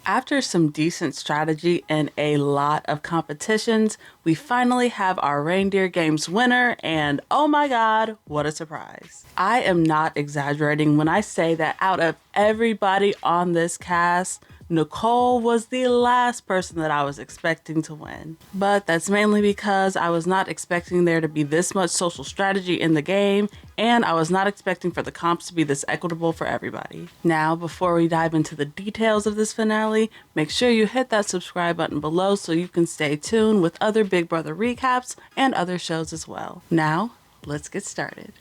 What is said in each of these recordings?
After some decent strategy and a lot of competitions, we finally have our Reindeer Games winner, and oh my god, what a surprise. I am not exaggerating when I say that out of everybody on this cast, Nicole was the last person that I was expecting to win. But that's mainly because I was not expecting there to be this much social strategy in the game, and I was not expecting for the comps to be this equitable for everybody. Now, before we dive into the details of this finale, make sure you hit that subscribe button below so you can stay tuned with other Big Brother recaps and other shows as well. Now, let's get started.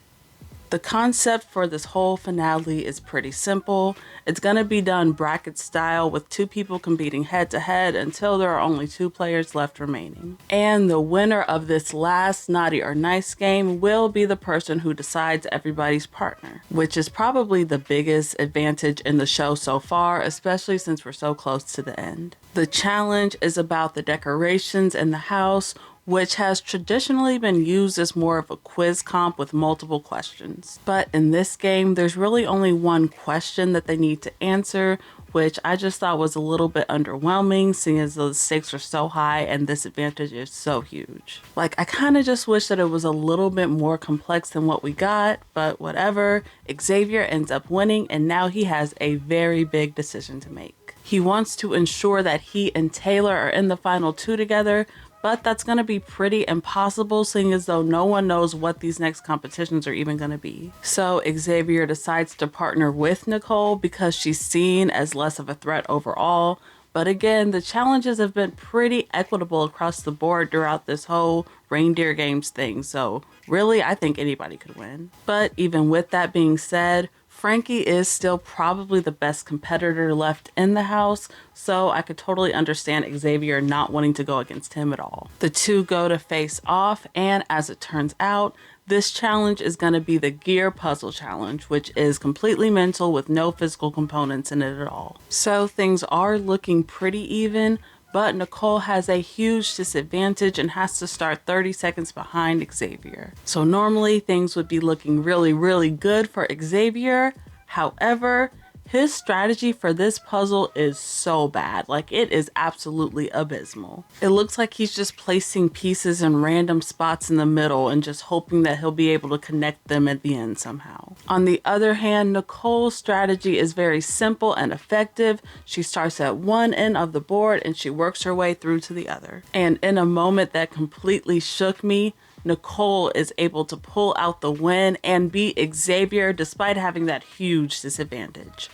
The concept for this whole finale is pretty simple. It's going to be done bracket style with two people competing head to head until there are only two players left remaining. And the winner of this last naughty or nice game will be the person who decides everybody's partner, which is probably the biggest advantage in the show so far, especially since we're so close to the end. The challenge is about the decorations in the house, which has traditionally been used as more of a quiz comp with multiple questions. But in this game, there's really only one question that they need to answer, which I just thought was a little bit underwhelming, seeing as the stakes are so high and this advantage is so huge. Like, I kind of just wish that it was a little bit more complex than what we got, but whatever. Xavier ends up winning, and now he has a very big decision to make. He wants to ensure that he and Taylor are in the final two together, but that's going to be pretty impossible, seeing as though no one knows what these next competitions are even going to be. So Xavier decides to partner with Nicole because she's seen as less of a threat overall. But again, the challenges have been pretty equitable across the board throughout this whole Reindeer Games thing. So really, I think anybody could win. But even with that being said, Frankie is still probably the best competitor left in the house, so I could totally understand Xavier not wanting to go against him at all. The two go to face off, and as it turns out, this challenge is going to be the gear puzzle challenge, which is completely mental with no physical components in it at all. So things are looking pretty even, but Nicole has a huge disadvantage and has to start 30 seconds behind Xavier. So normally things would be looking really good for Xavier. However, his strategy for this puzzle is so bad. Like, it is absolutely abysmal. It looks like he's just placing pieces in random spots in the middle and just hoping that he'll be able to connect them at the end somehow. On the other hand, Nicole's strategy is very simple and effective. She starts at one end of the board and she works her way through to the other. And in a moment that completely shook me, Nicole is able to pull out the win and beat Xavier despite having that huge disadvantage.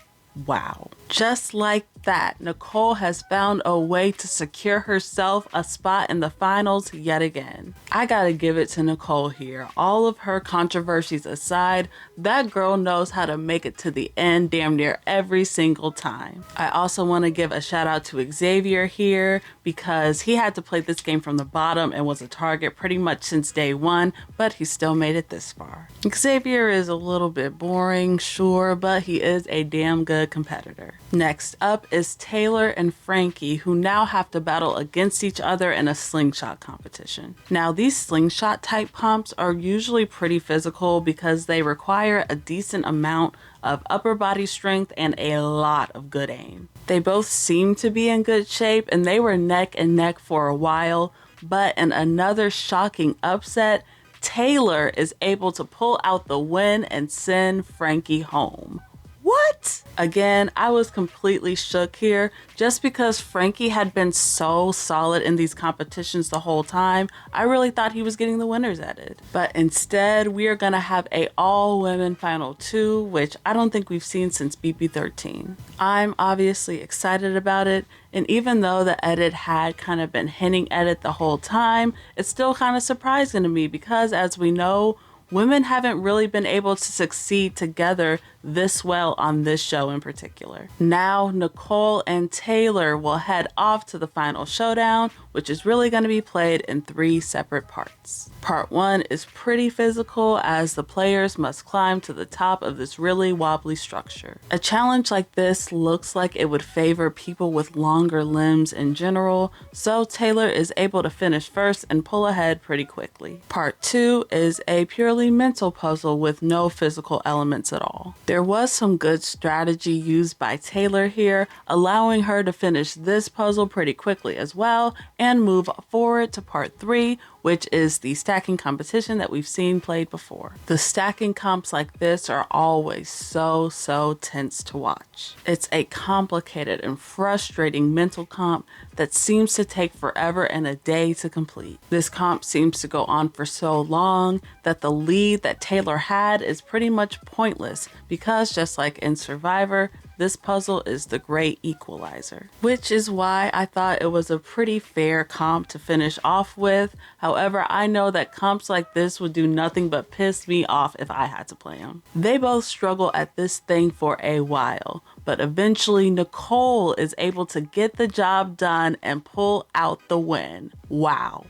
Wow. Just like that, Nicole has found a way to secure herself a spot in the finals yet again. I gotta give it to Nicole here. All of her controversies aside, that girl knows how to make it to the end damn near every single time. I also want to give a shout out to Xavier here because he had to play this game from the bottom and was a target pretty much since day one, but he still made it this far. Xavier is a little bit boring, sure, but he is a damn good competitor. Next up is Taylor and Frankie, who now have to battle against each other in a slingshot competition. Now, these slingshot type comps are usually pretty physical because they require a decent amount of upper body strength and a lot of good aim. They both seem to be in good shape and they were neck and neck for a while, but in another shocking upset, Taylor is able to pull out the win and send Frankie home. What? Again, I was completely shook here. Just because Frankie had been so solid in these competitions the whole time, I really thought he was getting the winners added. But instead, we are going to have a all-women final two, which I don't think we've seen since BP13. I'm obviously excited about it, and even though the edit had kind of been hinting at it the whole time, it's still kind of surprising to me because, as we know, women haven't really been able to succeed together this well on this show in particular. Now, Nicole and Taylor will head off to the final showdown, which is really going to be played in 3 separate parts. Part 1 is pretty physical as the players must climb to the top of this really wobbly structure. A challenge like this looks like it would favor people with longer limbs in general, so Taylor is able to finish first and pull ahead pretty quickly. Part 2 is a purely mental puzzle with no physical elements at all. There was some good strategy used by Taylor here, allowing her to finish this puzzle pretty quickly as well and move forward to part 3, which is the stacking competition that we've seen played before. The stacking comps like this are always so tense to watch. It's a complicated and frustrating mental comp that seems to take forever and a day to complete. This comp seems to go on for so long that the lead that Taylor had is pretty much pointless because, just like in Survivor, this puzzle is the great equalizer, which is why I thought it was a pretty fair comp to finish off with. However, I know that comps like this would do nothing but piss me off if I had to play them. They both struggle at this thing for a while, but eventually Nicole is able to get the job done and pull out the win. Wow.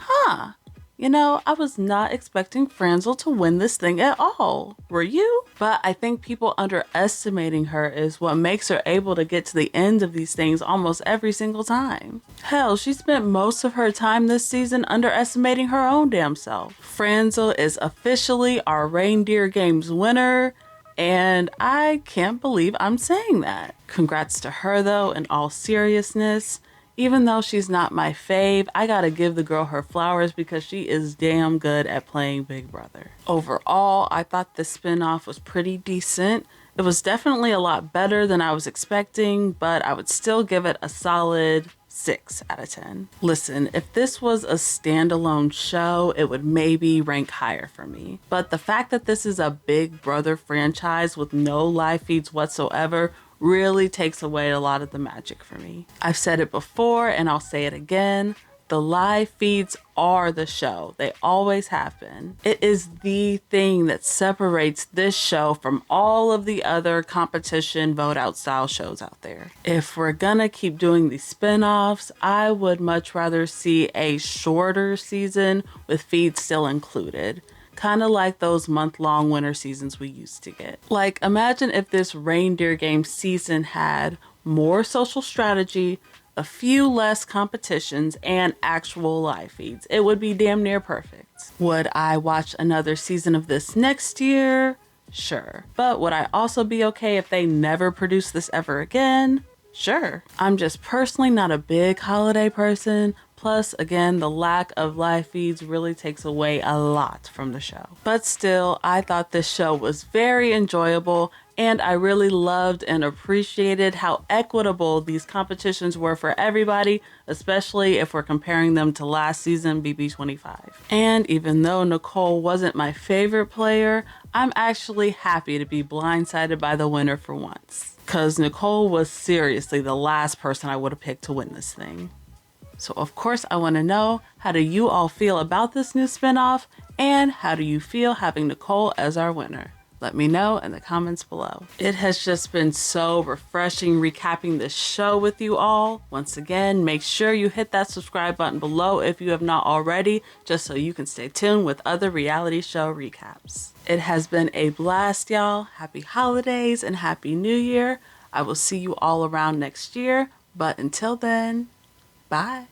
You know, I was not expecting Franzel to win this thing at all. Were you? But I think people underestimating her is what makes her able to get to the end of these things almost every single time. Hell, she spent most of her time this season underestimating her own damn self. Franzel is officially our Reindeer Games winner, and I can't believe I'm saying that. Congrats to her though, in all seriousness. Even though she's not my fave, I gotta give the girl her flowers because she is damn good at playing Big Brother. Overall, I thought the spinoff was pretty decent. It was definitely a lot better than I was expecting, but I would still give it a solid 6 out of 10. Listen, if this was a standalone show, it would maybe rank higher for me. But the fact that this is a Big Brother franchise with no live feeds whatsoever really takes away a lot of the magic for me. I've said it before and I'll say it again. The live feeds are the show. They always have been. It is the thing that separates this show from all of the other competition vote out style shows out there. If we're gonna keep doing these spin-offs, I would much rather see a shorter season with feeds still included. Kind of like those month-long winter seasons we used to get. Like, imagine if this Reindeer Games season had more social strategy, a few less competitions, and actual live feeds. It would be damn near perfect. Would I watch another season of this next year? Sure. But would I also be okay if they never produce this ever again? Sure. I'm just personally not a big holiday person. Plus, again, the lack of live feeds really takes away a lot from the show. But still, I thought this show was very enjoyable, and I really loved and appreciated how equitable these competitions were for everybody, especially if we're comparing them to last season, BB25. And even though Nicole wasn't my favorite player, I'm actually happy to be blindsided by the winner for once. Because Nicole was seriously the last person I would have picked to win this thing. So of course I want to know, how do you all feel about this new spinoff? And how do you feel having Nicole as our winner? Let me know in the comments below. It has just been so refreshing recapping this show with you all. Once again, make sure you hit that subscribe button below if you have not already, just so you can stay tuned with other reality show recaps. It has been a blast, y'all. Happy holidays and happy new year. I will see you all around next year, but until then, bye.